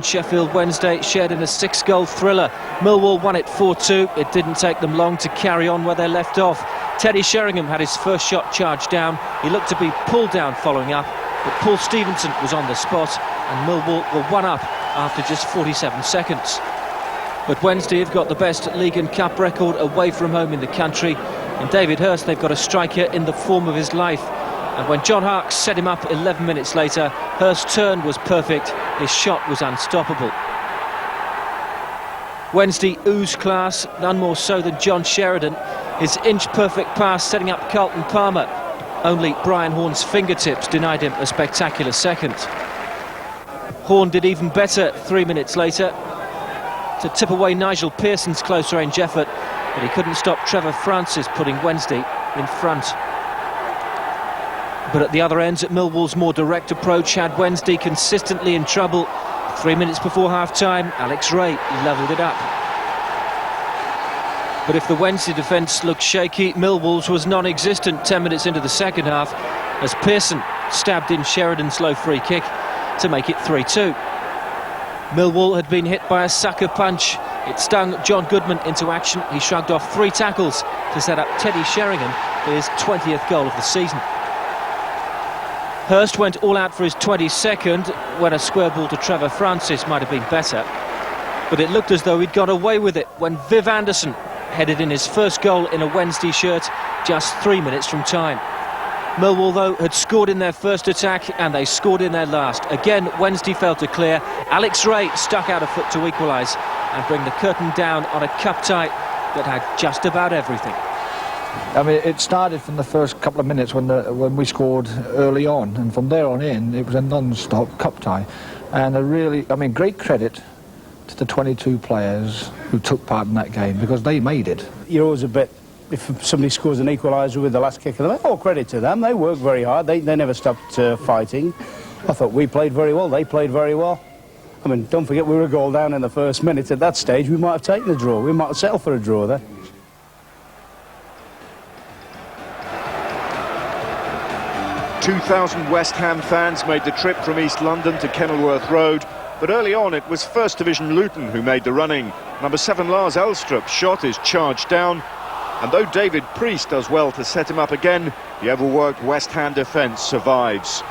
Sheffield Wednesday shared in a 6-goal thriller. Millwall won it 4-2. It didn't take them long to carry on where they left off. Teddy Sheringham had his first shot charged down. He looked to be pulled down following up, but Paul Stevenson was on the spot and Millwall were one up after just 47 seconds. But Wednesday have got the best league and cup record away from home in the country. In David Hurst, they've got a striker in the form of his life. And when John Harkes set him up 11 minutes later, Hurst's turn was perfect. His shot was unstoppable. Wednesday oozed class, none more so than John Sheridan. His inch-perfect pass setting up Carlton Palmer. Only Brian Horne's fingertips denied him a spectacular second. Horne did even better 3 minutes later to tip away Nigel Pearson's close-range effort, but he couldn't stop Trevor Francis putting Wednesday in front. But at the other end, Millwall's more direct approach had Wednesday consistently in trouble. 3 minutes before half-time, Alex Ray levelled it up. But if the Wednesday defence looked shaky, Millwall's was non-existent 10 minutes into the second half as Pearson stabbed in Sheridan's low free kick to make it 3-2. Millwall had been hit by a sucker punch. It stung John Goodman into action. He shrugged off 3 tackles to set up Teddy Sheringham for his 20th goal of the season. Hurst went all out for his 22nd when a square ball to Trevor Francis might have been better. But it looked as though he'd got away with it when Viv Anderson headed in his first goal in a Wednesday shirt just 3 minutes from time. Millwall, though, had scored in their first attack and they scored in their last. Again, Wednesday failed to clear. Alex Ray stuck out a foot to equalise and bring the curtain down on a cup tie that had just about everything. I mean, it started from the first couple of minutes when we scored early on, and from there on in, it was a non-stop cup tie. And great credit to the 22 players who took part in that game, because they made it. You're always a bit, if somebody scores an equaliser with the last kick of the match, all credit to them. They worked very hard. They never stopped fighting. I thought we played very well. They played very well. I mean, don't forget we were a goal down in the first minute. At that stage, we might have taken a draw. We might have settled for a draw there. 2,000 West Ham fans made the trip from East London to Kenilworth Road, but early on it was First Division Luton who made the running. Number 7 Lars Elstrup's shot is charged down, and though David Priest does well to set him up again, the overworked West Ham defence survives.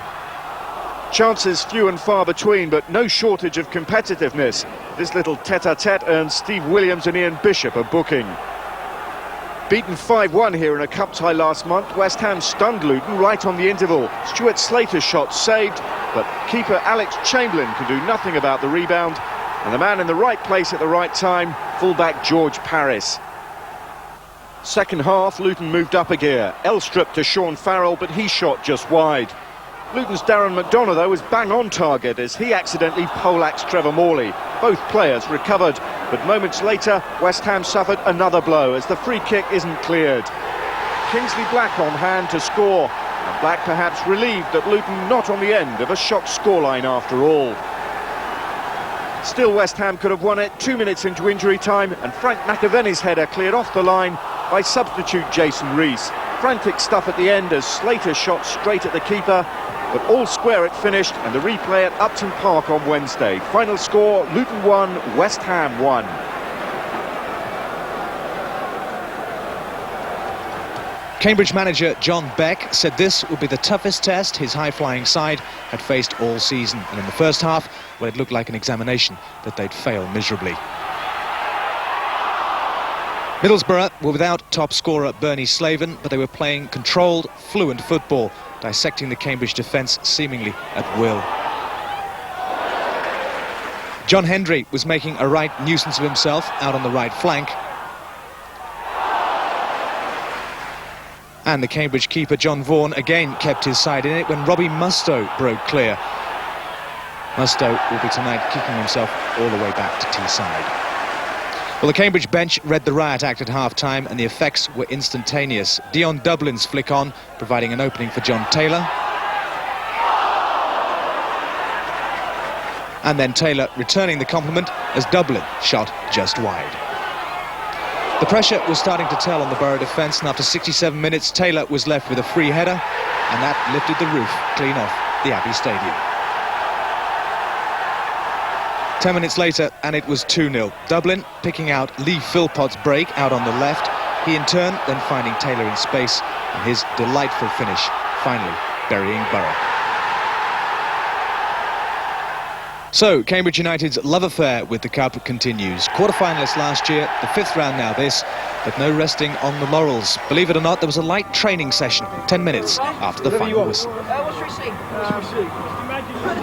Chances few and far between, but no shortage of competitiveness. This little tete-a-tete earns Steve Williams and Ian Bishop a booking. Beaten 5-1 here in a cup tie last month, West Ham stunned Luton right on the interval. Stuart Slater's shot saved, but keeper Alex Chamberlain could do nothing about the rebound. And the man in the right place at the right time, fullback George Paris. Second half, Luton moved up a gear. Elstrup to Sean Farrell, but he shot just wide. Luton's Darren McDonough, though, was bang on target as he accidentally poleaxed Trevor Morley. Both players recovered, but moments later, West Ham suffered another blow as the free kick isn't cleared. Kingsley Black on hand to score, and Black perhaps relieved that Luton not on the end of a shock scoreline after all. Still, West Ham could have won it 2 minutes into injury time, and Frank McAvenny's header cleared off the line by substitute Jason Rees. Frantic stuff at the end as Slater shot straight at the keeper, but all square it finished, and the replay at Upton Park on Wednesday. Final score, Luton 1, West Ham 1. Cambridge manager John Beck said this would be the toughest test his high-flying side had faced all season, and in the first half, well, it looked like an examination that they'd fail miserably. Middlesbrough were without top scorer Bernie Slaven, but they were playing controlled, fluent football, dissecting the Cambridge defence seemingly at will. John Hendry was making a right nuisance of himself out on the right flank. And the Cambridge keeper John Vaughan again kept his side in it when Robbie Mustoe broke clear. Mustoe will be tonight kicking himself all the way back to Teesside. Well, the Cambridge bench read the riot act at half-time and the effects were instantaneous. Dion Dublin's flick on, providing an opening for John Taylor. And then Taylor returning the compliment as Dublin shot just wide. The pressure was starting to tell on the Borough defence, and after 67 minutes, Taylor was left with a free header, and that lifted the roof clean off the Abbey Stadium. 10 minutes later, and it was 2-0. Dublin picking out Lee Philpott's break out on the left. He in turn then finding Taylor in space, and his delightful finish, finally burying Borough. So, Cambridge United's love affair with the Cup continues. Quarter-finalists last year, the 5th round now this, but no resting on the laurels. Believe it or not, there was a light training session 10 minutes after the final whistle.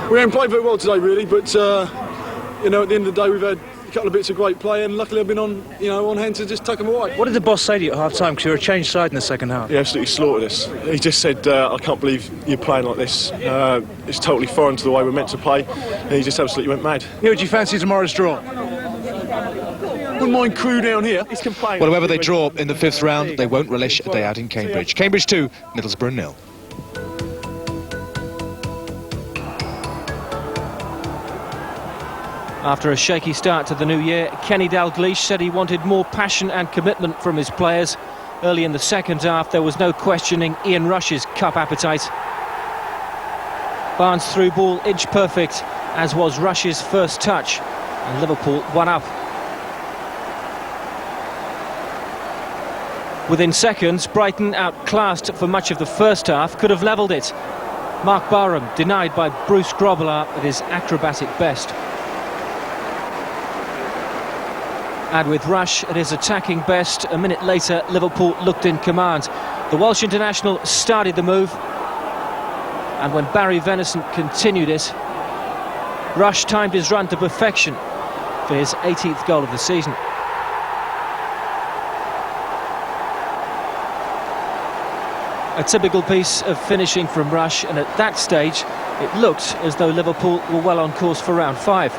We haven't played very well today, really, but you know, at the end of the day, we've had a couple of bits of great play, and luckily I've been on hand to just tuck them away. What did the boss say to you at half-time? Because you were a changed side in the second half. He absolutely slaughtered us. He just said, I can't believe you're playing like this. It's totally foreign to the way we're meant to play. And he just absolutely went mad. Who would you fancy tomorrow's draw? Wouldn't mind Crewe down here. He's complaining. Well, whoever they draw in the 5th round, they won't relish a day out in Cambridge. Cambridge 2, Middlesbrough 0. After a shaky start to the new year, Kenny Dalglish said he wanted more passion and commitment from his players. Early in the second half, there was no questioning Ian Rush's cup appetite. Barnes' through ball inch perfect, as was Rush's first touch, and Liverpool one up. Within seconds, Brighton, outclassed for much of the first half, could have levelled it. Mark Barham denied by Bruce Grobbelaar at his acrobatic best. And with Rush at his attacking best, a minute later, Liverpool looked in command. The Welsh international started the move, and when Barry Venison continued it, Rush timed his run to perfection for his 18th goal of the season. A typical piece of finishing from Rush, and at that stage, it looked as though Liverpool were well on course for round 5.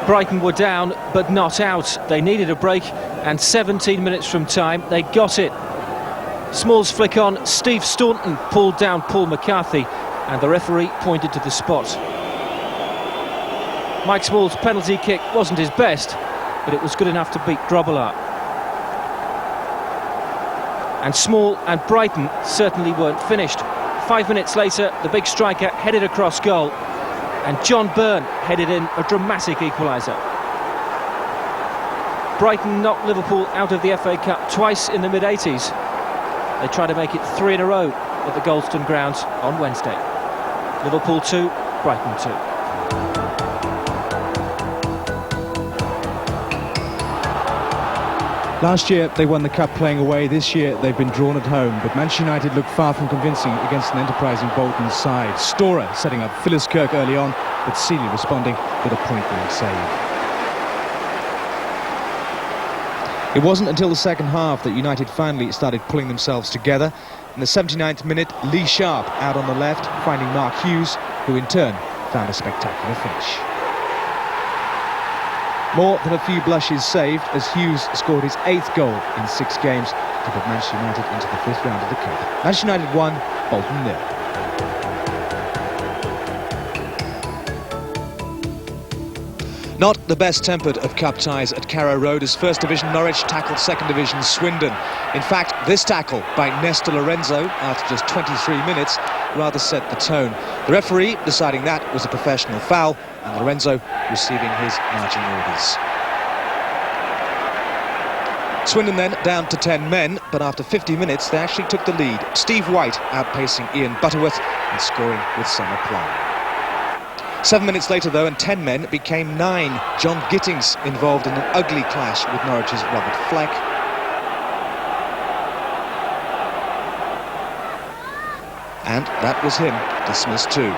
Brighton were down, but not out. They needed a break, and 17 minutes from time, they got it. Small's flick on, Steve Staunton pulled down Paul McCarthy, and the referee pointed to the spot. Mike Small's penalty kick wasn't his best, but it was good enough to beat Grobbelaar. And Small and Brighton certainly weren't finished. 5 minutes later, the big striker headed across goal, and John Byrne headed in a dramatic equaliser. Brighton knocked Liverpool out of the FA Cup twice in the mid-80s. They try to make it 3 in a row at the Goldstone grounds on Wednesday. Liverpool 2, Brighton 2. Last year they won the Cup playing away. This year they've been drawn at home, but Manchester United looked far from convincing against an enterprising Bolton side. Storer setting up Phyllis Kirk early on, but Seeley responding with a point-blank save. It wasn't until the second half that United finally started pulling themselves together. In the 79th minute, Lee Sharp out on the left, finding Mark Hughes, who in turn found a spectacular finish. More than a few blushes saved as Hughes scored his 8th goal in 6 games to put Manchester United into the 5th round of the Cup. Manchester United 1, Bolton 0. Not the best-tempered of cup ties at Carrow Road as First Division Norwich tackled Second Division Swindon. In fact, this tackle by Nesta Lorenzo after just 23 minutes rather set the tone. The referee deciding that was a professional foul, and Lorenzo receiving his marching orders. Swindon then down to 10 men, but after 50 minutes they actually took the lead. Steve White outpacing Ian Butterworth and scoring with some aplomb. 7 minutes later, though, and 10 men became 9. John Gittings involved in an ugly clash with Norwich's Robert Fleck. And that was him dismissed too.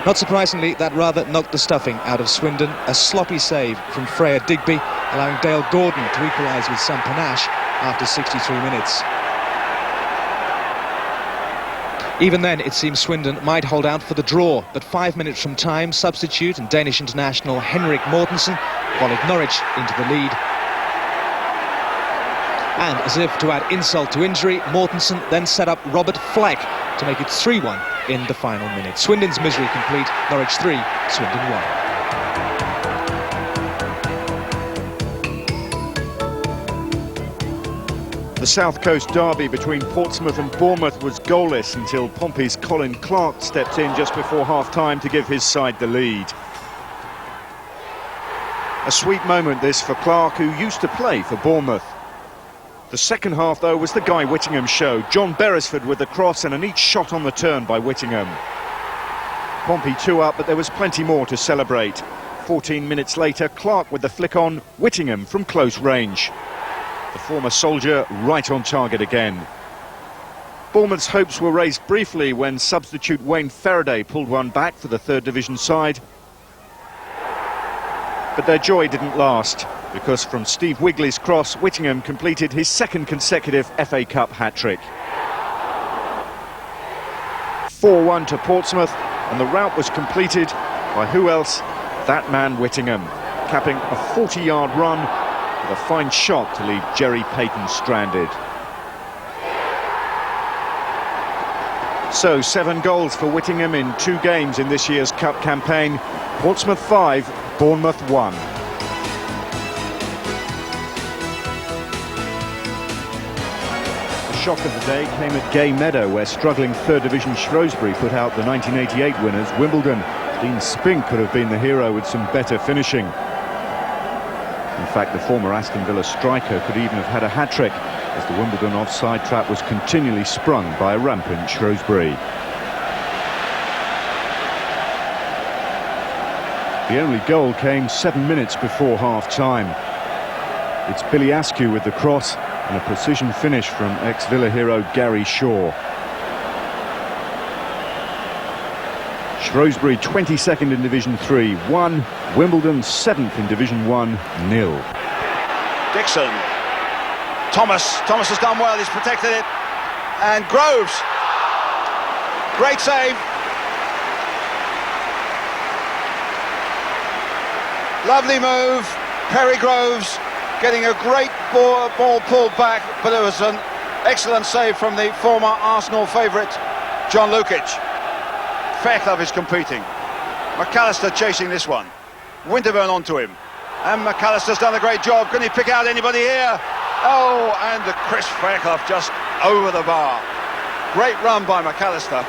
Not surprisingly, that rather knocked the stuffing out of Swindon. A sloppy save from Freya Digby, allowing Dale Gordon to equalise with some panache after 63 minutes. Even then, it seems Swindon might hold out for the draw, but 5 minutes from time, substitute and Danish international Henrik Mortensen volleyed Norwich into the lead. And as if to add insult to injury, Mortensen then set up Robert Fleck to make it 3-1 in the final minute. Swindon's misery complete, Norwich 3, Swindon 1. The South Coast derby between Portsmouth and Bournemouth was goalless until Pompey's Colin Clark stepped in just before half-time to give his side the lead. A sweet moment this for Clark, who used to play for Bournemouth. The second half, though, was the Guy Whittingham show. John Beresford with the cross and a neat shot on the turn by Whittingham. Pompey 2 up, but there was plenty more to celebrate. 14 minutes later, Clark with the flick on, Whittingham from close range. The former soldier right on target again. Bournemouth's hopes were raised briefly when substitute Wayne Faraday pulled one back for the third division side. But their joy didn't last, because from Steve Wigley's cross, Whittingham completed his second consecutive FA Cup hat-trick. 4-1 to Portsmouth, and the rout was completed by who else? That man Whittingham, capping a 40-yard run with a fine shot to leave Jerry Payton stranded. So 7 goals for Whittingham in 2 games in this year's Cup campaign. Portsmouth 5, Bournemouth 1. The shock of the day came at Gay Meadow, where struggling third division Shrewsbury put out the 1988 winners Wimbledon. Dean Spink could have been the hero with some better finishing. In fact, the former Aston Villa striker could even have had a hat-trick, as the Wimbledon offside trap was continually sprung by a rampant Shrewsbury. The only goal came 7 minutes before half-time. It's Billy Askew with the cross and a precision finish from ex-Villa hero Gary Shaw. Shrewsbury 22nd in Division 3, 1. Wimbledon 7th in Division 1, 0. Dixon. Thomas has done well, he's protected it. And Groves. Great save. Lovely move. Perry Groves getting a great ball pulled back, but it was an excellent save from the former Arsenal favourite, John Lukic. Fairclough is competing. McAllister chasing this one. Winterburn onto him. And McAllister's done a great job. Can he pick out anybody here? Oh, and Chris Fairclough just over the bar. Great run by McAllister.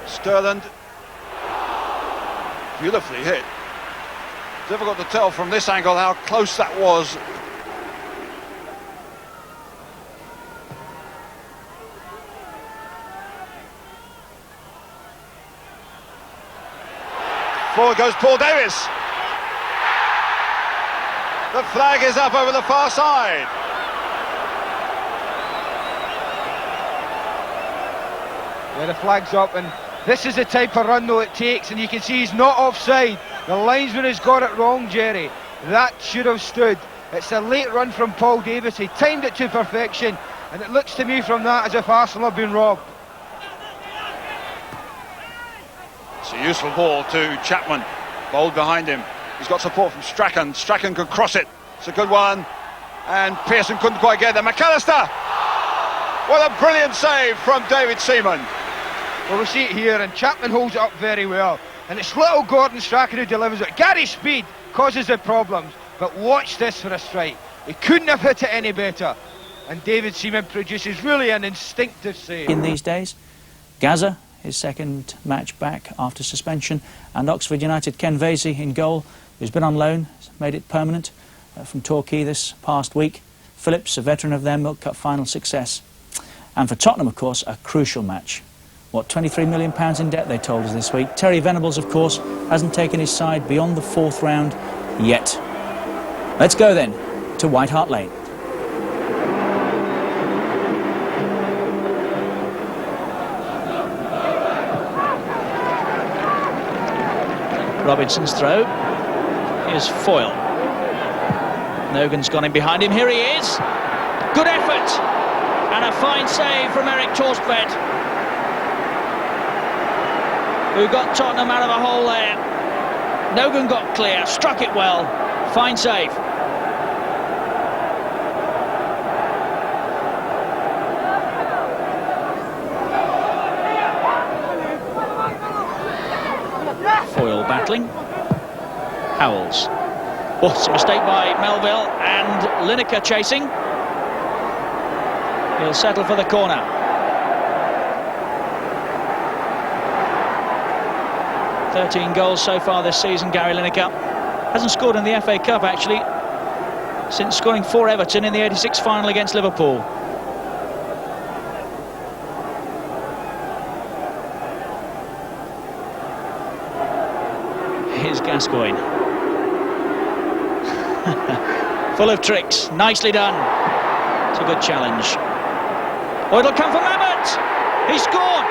Sterland. Beautifully hit. Difficult to tell from this angle how close that was. Forward goes Paul Davis. The flag is up over the far side. Yeah, the flag's up, and this is the type of run though it takes, and you can see he's not offside. The linesman has got it wrong, Jerry. That should have stood. It's a late run from Paul Davis. He timed it to perfection, and it looks to me from that as if Arsenal have been robbed. It's a useful ball to Chapman. Bowled behind him. He's got support from Strachan. Strachan could cross it. It's a good one. And Pearson couldn't quite get there. McAllister! What a brilliant save from David Seaman. Well, we see it here, and Chapman holds it up very well. And it's little Gordon Strachan who delivers it. Gary's speed causes the problems. But watch this for a strike. He couldn't have hit it any better. And David Seaman produces really an instinctive save. In these days, Gaza, his second match back after suspension, and Oxford United Ken Vasey in goal, who's been on loan, made it permanent from Torquay this past week. Phillips, a veteran of their Milk Cup final success. And for Tottenham, of course, a crucial match. What, £23 million in debt, they told us this week. Terry Venables, of course, hasn't taken his side beyond the 4th round yet. Let's go then to White Hart Lane. Robinson's throw is Foyle. Nogan's gone in behind him. Here he is. Good effort. And a fine save from Eric Torstved, who got Tottenham out of a hole there. Nogan got clear, struck it well. Fine save. Foyle battling. Howells. Oh, it's a mistake by Melville, and Lineker chasing. He'll settle for the corner. "13 goals so far this season, Gary Lineker. Hasn't scored in the FA Cup, actually, since scoring for Everton in the '86 final against Liverpool. Here's Gascoigne. Full of tricks, nicely done. It's a good challenge. Oh, it'll come from Mabbott. He scored.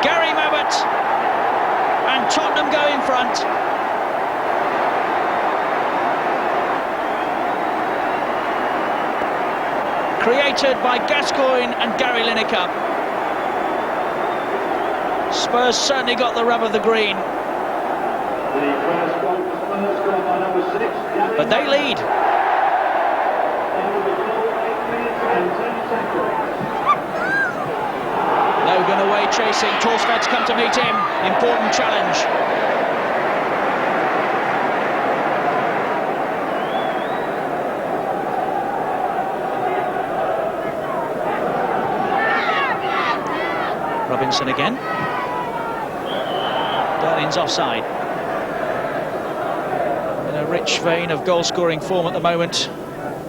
Gary Mabbott, and Tottenham go in front. Created by Gascoigne and Gary Lineker. Spurs certainly got the rub of the green. But they lead. Logan away chasing. Torsved's come to meet him. Important challenge. Robinson again. Darlin's offside. In a rich vein of goal-scoring form at the moment,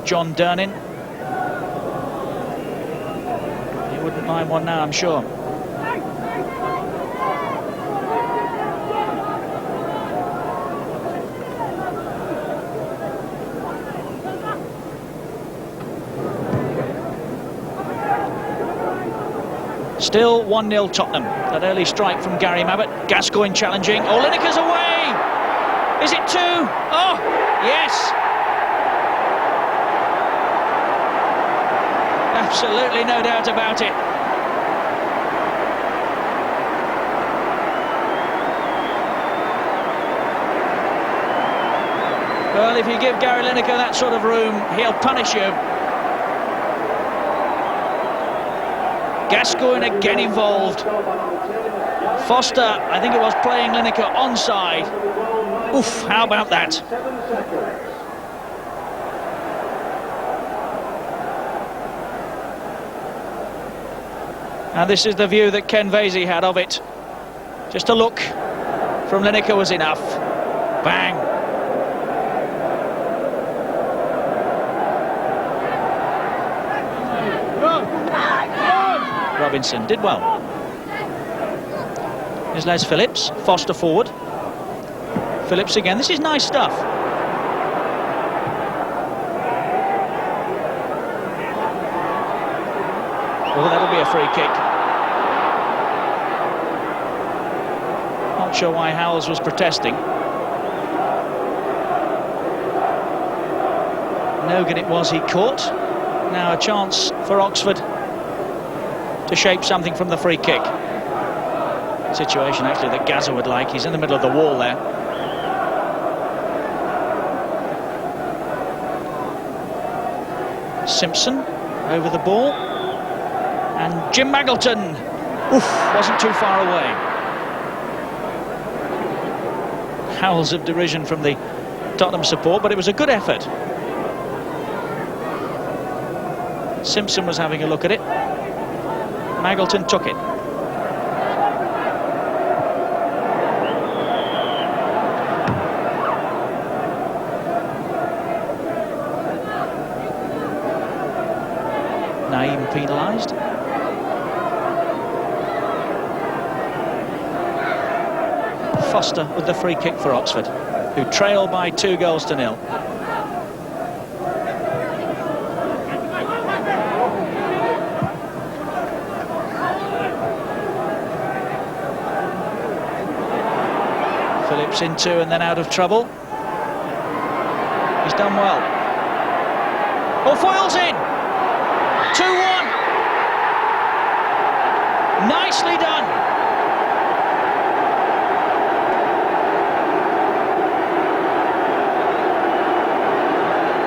John Durnin. He wouldn't mind one now, I'm sure. Still 1-0 Tottenham. That early strike from Gary Mabbott. Gascoigne challenging. Oh, Lineker's away! Is it 2? Oh, yes! Absolutely no doubt about it. Well, if you give Gary Lineker that sort of room, he'll punish you. Gascoigne again involved. Foster, I think it was, playing Lineker onside. Oof, how about that? And this is the view that Ken Vasey had of it. Just a look from Lineker was enough. Bang. Robinson did well. Here's Les Phillips. Foster forward. Phillips again. This is nice stuff. Oh, that'll be a free kick. Not sure why Howells was protesting. Nogan it was he caught. Now a chance for Oxford to shape something from the free kick. Situation actually that Gazza would like. He's in the middle of the wall there. Simpson over the ball. And Jim Maggleton. Oof, wasn't too far away. Howls of derision from the Tottenham support, but it was a good effort. Simpson was having a look at it. Maggleton took it. Naeem penalised. Foster with the free kick for Oxford, who trail by 2-0. Phillips in 2 and then out of trouble. He's done well. Oh, Foyle's in! 2-1. Nicely done.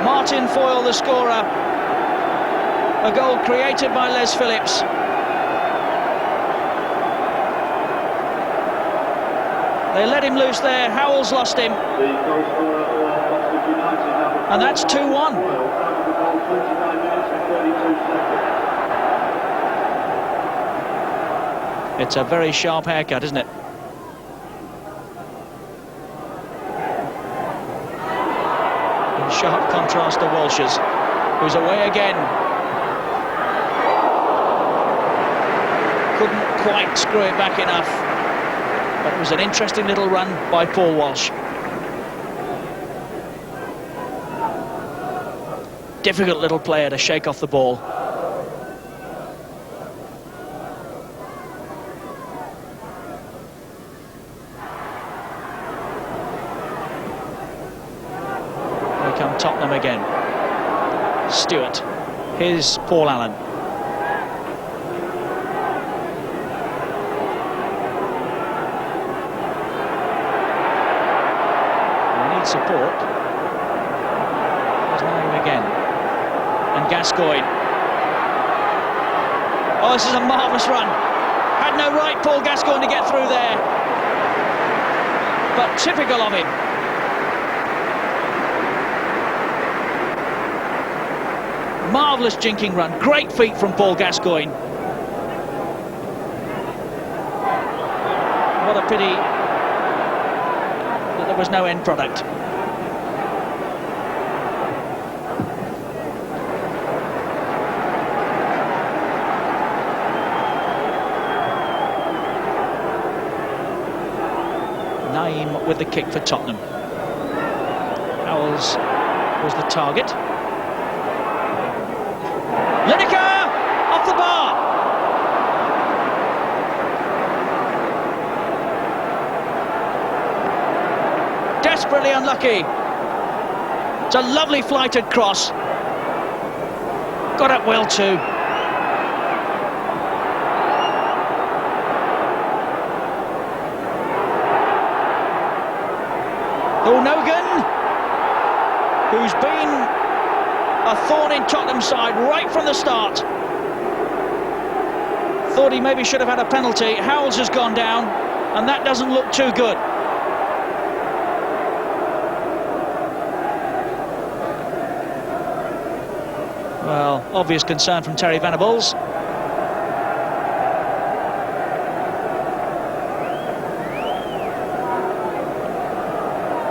Martin Foyle, the scorer. A goal created by Les Phillips. They let him loose there. Howells lost him. And that's 2-1. It's a very sharp haircut, isn't it? In sharp contrast to Walsh's, who's away again. Couldn't quite screw it back enough. But it was an interesting little run by Paul Walsh. Difficult little player to shake off the ball. Here come Tottenham again. Stewart. Here's Paul Allen. Support. There's Naim again. And Gascoigne. Oh, this is a marvellous run. Had no right, Paul Gascoigne, to get through there. But typical of him. Marvellous jinking run. Great feet from Paul Gascoigne. What a pity that there was no end product. Naim with the kick for Tottenham. Howells was the target. Lineker off the bar. Desperately unlucky. It's a lovely flighted cross. Got up well too. Nogan, who's been a thorn in Tottenham's side right from the start. Thought he maybe should have had a penalty. Howells has gone down, and that doesn't look too good. Well, obvious concern from Terry Venables.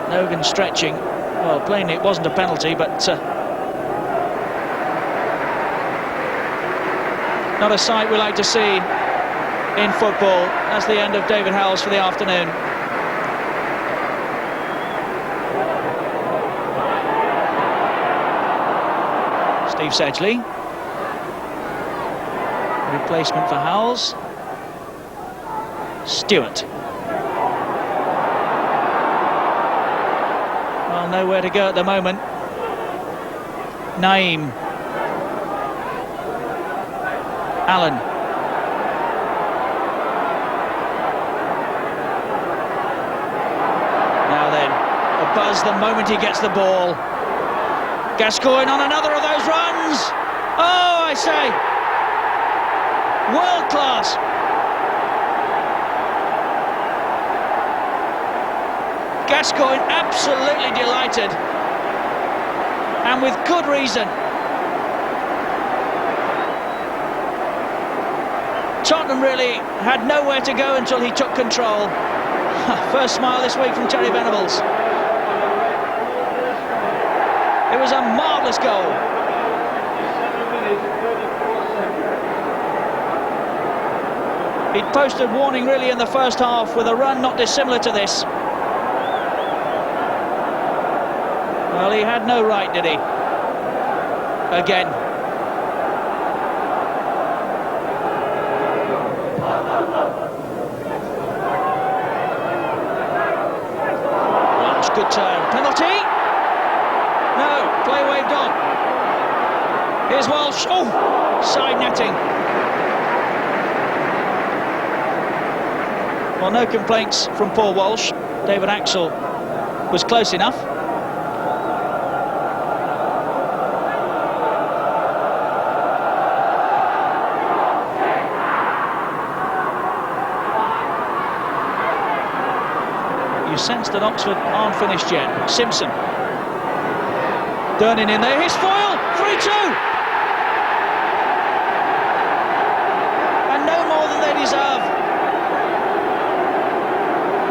Nogan stretching. Well, plainly it wasn't a penalty, but not a sight we like to see in football. That's the end of David Howells for the afternoon. Steve Sedgley. Replacement for Howells. Stewart. Well, nowhere to go at the moment. Naim. Allen. Now then, a buzz the moment he gets the ball. Gascoigne on another of those runs. Oh, I say, world class. Gascoigne absolutely delighted, and with good reason. Tottenham really had nowhere to go until he took control. First smile this week from Terry Venables. It was a marvellous goal. He'd posted warning really in the first half with a run not dissimilar to this. Well, he had no right, did he? Again. Walsh, good turn. Penalty? No, play waved on. Here's Walsh. Oh, side netting. Well, no complaints from Paul Walsh. David Axel was close enough. sense that Oxford aren't finished yet. Simpson. Durnin in there, his foil, 3-2! And no more than they deserve.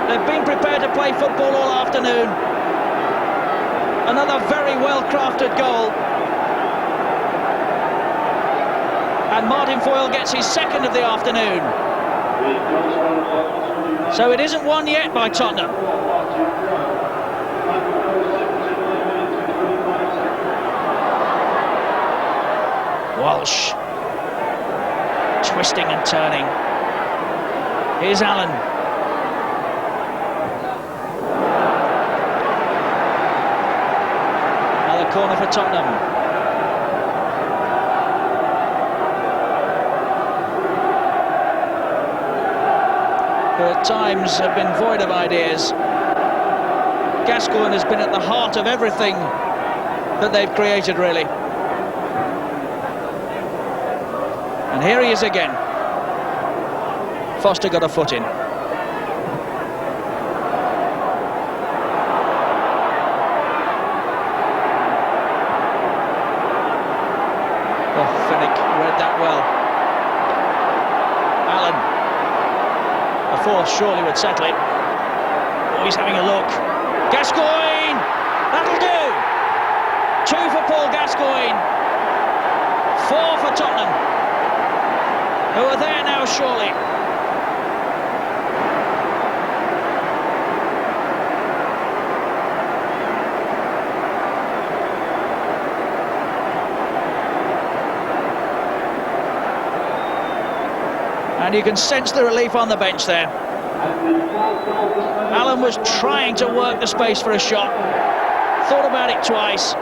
They've been prepared to play football all afternoon. Another very well-crafted goal. And Martin Foyle gets his second of the afternoon. So it isn't won yet by Tottenham. Walsh. Twisting and turning. Here's Allen. Another corner for Tottenham. Who at times have been void of ideas. Gascoigne has been at the heart of everything that they've created, really. And here he is again. Foster got a foot in. Oh, Finnick read that well. Allen. A fourth surely would settle it. Oh, he's having a look. Gascoigne! That'll do! 2 for Paul Gascoigne. 4 for Tottenham, who are there now, surely. And you can sense the relief on the bench there. Allen was trying to work the space for a shot. Thought about it twice.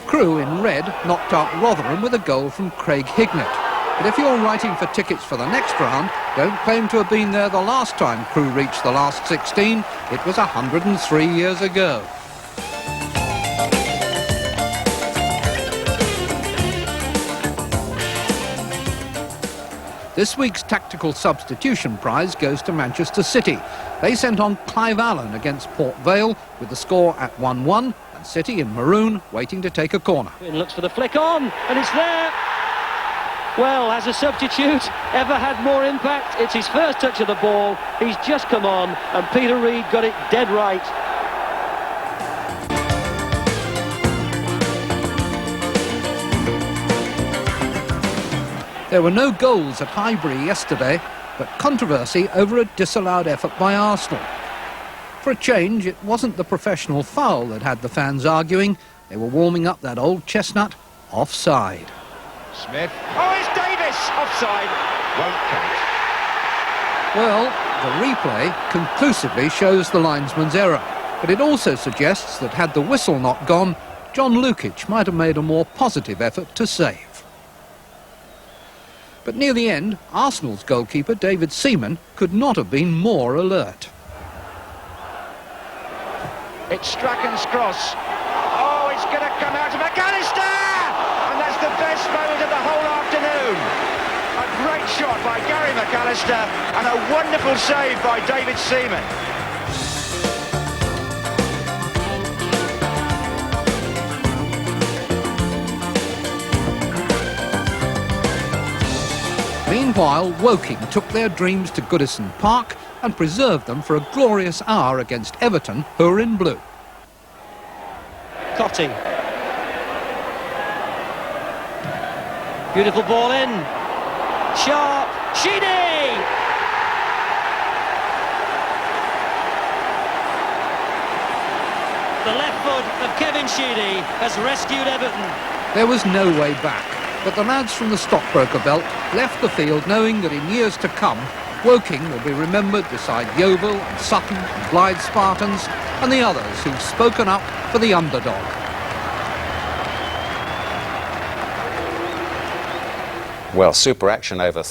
Crewe in red knocked out Rotherham with a goal from Craig Hignett. But if you're writing for tickets for the next round, don't claim to have been there the last time Crewe reached the last 16. It was 103 years ago. This week's tactical substitution prize goes to Manchester City. They sent on Clive Allen against Port Vale with the score at 1-1, and City in maroon waiting to take a corner. Looks for the flick on, and it's there. Well, as a substitute, ever had more impact? It's his first touch of the ball. He's just come on, and Peter Reid got it dead right. There were no goals at Highbury yesterday, but controversy over a disallowed effort by Arsenal. For a change, it wasn't the professional foul that had the fans arguing. They were warming up that old chestnut, offside. Smith. Oh, it's Davis! Offside. Won't count. Well, the replay conclusively shows the linesman's error, but it also suggests that had the whistle not gone, John Lukic might have made a more positive effort to save. But near the end, Arsenal's goalkeeper, David Seaman, could not have been more alert. It's Strachan's cross. Oh, it's going to come out to McAllister! And that's the best moment of the whole afternoon. A great shot by Gary McAllister and a wonderful save by David Seaman. Meanwhile, Woking took their dreams to Goodison Park and preserved them for a glorious hour against Everton, who are in blue. Cotty. Beautiful ball in. Sharp. Sheedy! The left foot of Kevin Sheedy has rescued Everton. There was no way back, but the lads from the stockbroker belt left the field knowing that in years to come, Woking will be remembered beside Yeovil and Sutton and Blythe Spartans and the others who've spoken up for the underdog. Well, super action over.